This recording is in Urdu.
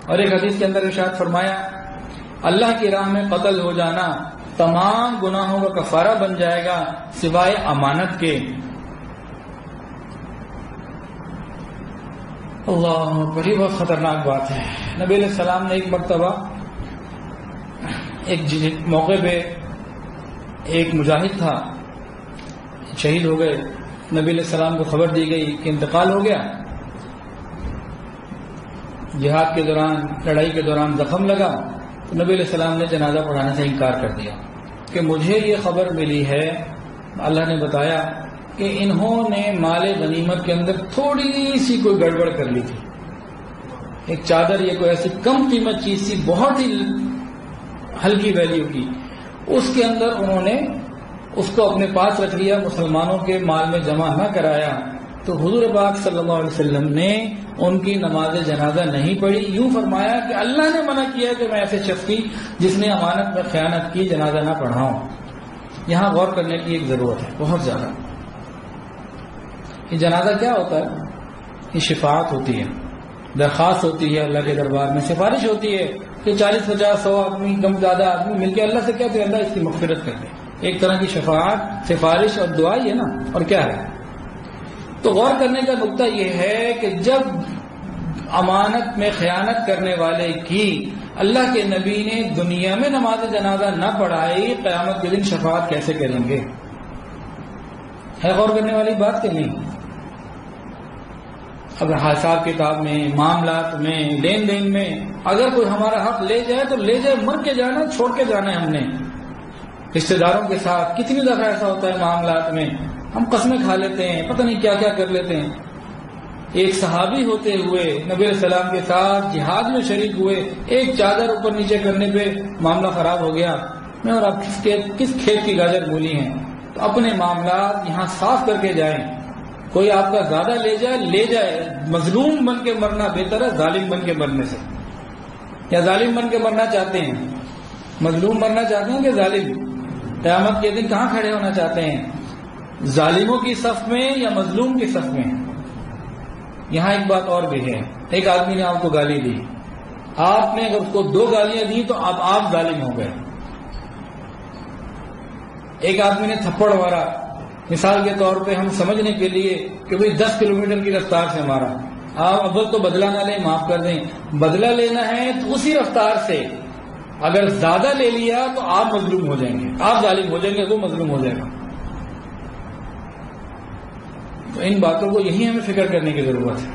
اور ایک حدیث کے اندر ارشاد فرمایا اللہ کی راہ میں قتل ہو جانا تمام گناہوں کا کفارہ بن جائے گا سوائے امانت کے۔ اللہ بڑی بہت خطرناک بات ہے۔ نبی علیہ السلام نے ایک مرتبہ ایک موقع پہ ایک مجاہد تھا، شہید ہو گئے، نبی علیہ السلام کو خبر دی گئی کہ انتقال ہو گیا، جہاد کے دوران لڑائی کے دوران زخم لگا، تو نبی علیہ السلام نے جنازہ پڑھانے سے انکار کر دیا کہ مجھے یہ خبر ملی ہے، اللہ نے بتایا کہ انہوں نے مال غنیمت کے اندر تھوڑی سی کوئی گڑبڑ کر لی تھی، ایک چادر یا کوئی ایسی کم قیمت چیز تھی بہت ہی ہلکی ویلیو کی، اس کے اندر انہوں نے اس کو اپنے پاس رکھ لیا، مسلمانوں کے مال میں جمع نہ کرایا، تو حضور پاک صلی اللہ علیہ وسلم نے ان کی نماز جنازہ نہیں پڑھی، یوں فرمایا کہ اللہ نے منع کیا کہ میں ایسے شخص کی جس نے امانت میں خیانت کی جنازہ نہ پڑھاؤں۔ یہاں غور کرنے کی ایک ضرورت ہے بہت زیادہ۔ یہ جنازہ کیا ہوتا ہے؟ یہ شفاعت ہوتی ہے، درخواست ہوتی ہے اللہ کے دربار میں، سفارش ہوتی ہے کہ 40 50 100 آدمی کم زیادہ آدمی مل کے اللہ سے کہتے ہیں اللہ اس کی مغفرت کر دے، ایک طرح کی شفاعت، سفارش اور دعا ہی ہے نا، اور کیا ہے؟ تو غور کرنے کا نقطہ یہ ہے کہ جب امانت میں خیانت کرنے والے کی اللہ کے نبی نے دنیا میں نماز جنازہ نہ پڑھائی، قیامت کے دن شفاعت کیسے کریں گے؟ ہے غور کرنے والی بات کہ نہیں؟ اگر حساب کتاب میں، معاملات میں، لین دین میں اگر کوئی ہمارا حق لے جائے تو لے جائے، مر کے جانا، چھوڑ کے جانا ہے ہم نے۔ رشتے داروں کے ساتھ کتنی دفعہ ایسا ہوتا ہے معاملات میں، ہم قسمیں کھا لیتے ہیں، پتہ نہیں کیا کیا کر لیتے ہیں۔ ایک صحابی ہوتے ہوئے نبی علیہ السلام کے ساتھ جہاد میں شریک ہوئے، ایک چادر اوپر نیچے کرنے پہ معاملہ خراب ہو گیا، میں اور آپ کس کھیت کی گاجر مولی ہیں؟ تو اپنے معاملات یہاں صاف کر کے جائیں۔ کوئی آپ کا زیادہ لے جائے لے جائے، مظلوم بن کے مرنا بہتر ہے ظالم بن کے مرنے سے۔ یا ظالم بن کے مرنا چاہتے ہیں؟ مظلوم مرنا چاہتے ہیں کہ ظالم؟ قیامت کے دن کہاں کھڑے ہونا چاہتے ہیں؟ ظالموں کی صف میں یا مظلوم کی صف میں؟ یہاں ایک بات اور بھی ہے، ایک آدمی نے آپ کو گالی دی، آپ نے اگر اس کو 2 گالیاں دی تو اب آپ ظالم ہو گئے۔ ایک آدمی نے تھپڑ مارا، مثال کے طور پہ ہم سمجھنے کے لیے کہ بھئی 10 کلومیٹر کی رفتار سے مارا، آپ اول تو بدلہ نہ لیں، معاف کر دیں، بدلہ لینا ہے تو اسی رفتار سے، اگر زیادہ لے لیا تو آپ مظلوم ہو جائیں گے، آپ ظالم ہو جائیں گے، وہ مظلوم ہو جائے گا۔ تو ان باتوں کو یہی ہمیں فکر کرنے کی ضرورت ہے۔